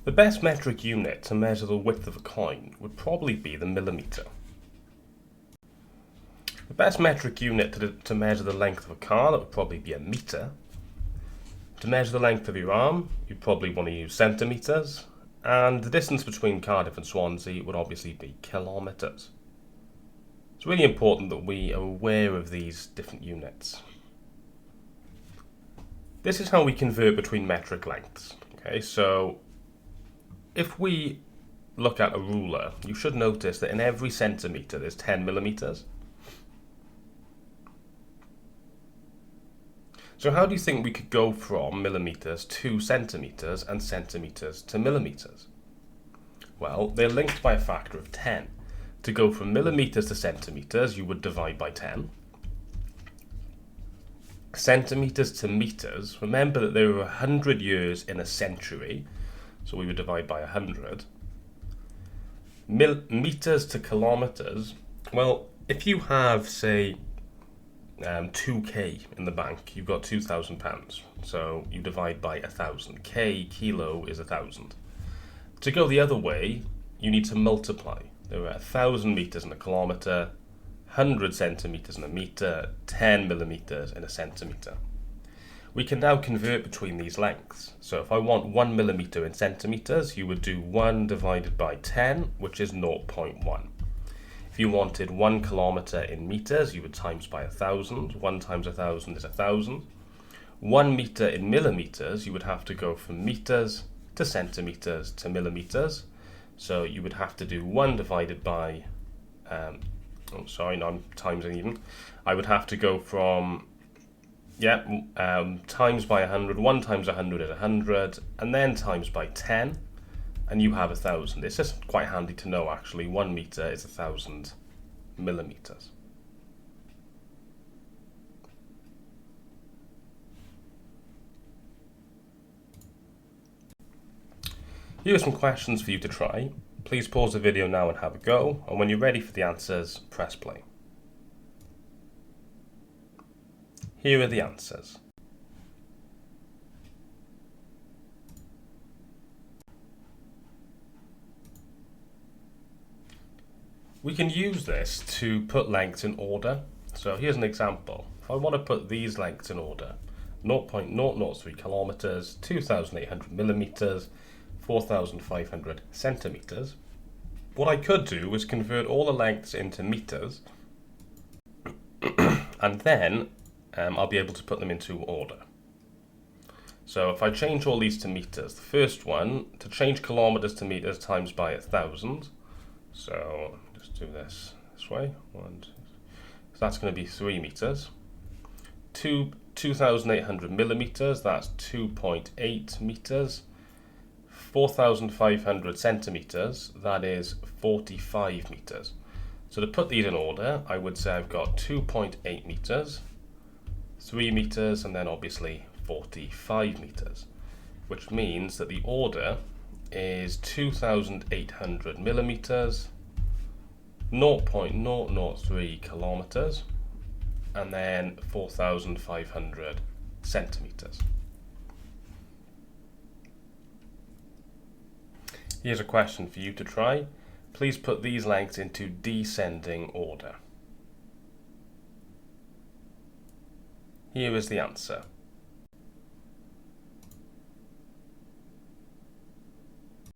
The best metric unit to measure the width of a coin would probably be the millimetre. The best metric unit to measure the length of a car, that would probably be a metre. To measure the length of your arm, you'd probably want to use centimetres, and the distance between Cardiff and Swansea would obviously be kilometres. It's really important that we are aware of these different units. This is how we convert between metric lengths. Okay, so if we look at a ruler, you should notice that in every centimetre there's 10 millimetres. So how do you think we could go from millimetres to centimetres and centimetres to millimetres? Well, they're linked by a factor of 10. To go from millimetres to centimetres, you would divide by 10. Centimetres to metres, remember that there are 100 years in a century, so we would divide by 100. Metres to kilometres, well, if you have, say, 2k in the bank, you've got £2,000, so you divide by 1,000. Kilo is 1,000. To go the other way, you need to multiply. There are 1,000 metres in a kilometre, 100 centimetres in a metre, 10 millimetres in a centimetre. We can now convert between these lengths. So if I want 1 millimetre in centimetres, you would do 1 divided by 10, which is 0.1. If you wanted 1 kilometre in metres, you would times by 1,000. 1 times 1,000 is 1,000. 1 metre in millimetres, you would have to go from metres to centimetres to millimetres. So you would have to do 1 divided by, I'm timesing even. I would have to go from, times by 100. 1 times 100 is 100, and then times by 10. And you have 1,000. It's just quite handy to know, actually. 1 metre is 1,000 millimetres. Here are some questions for you to try. Please pause the video now and have a go, and when you're ready for the answers, press play. Here are the answers. We can use this to put lengths in order. So here's an example. If I want to put these lengths in order, 0.003 kilometres, 2,800 millimetres, 4,500 centimetres, what I could do is convert all the lengths into metres, and then I'll be able to put them into order. So if I change all these to metres, the first one, to change kilometres to metres, times by 1,000. So just do this way. So that's going to be 3 metres. 2,800 millimetres, that's 2.8 metres. 4,500 centimetres, that is 45 metres. So to put these in order, I would say I've got 2.8 metres, 3 metres, and then obviously 45 metres, which means that the order is 2,800 millimetres, 0.003 kilometres, and then 4,500 centimetres. Here's a question for you to try. Please put these lengths into descending order. Here is the answer.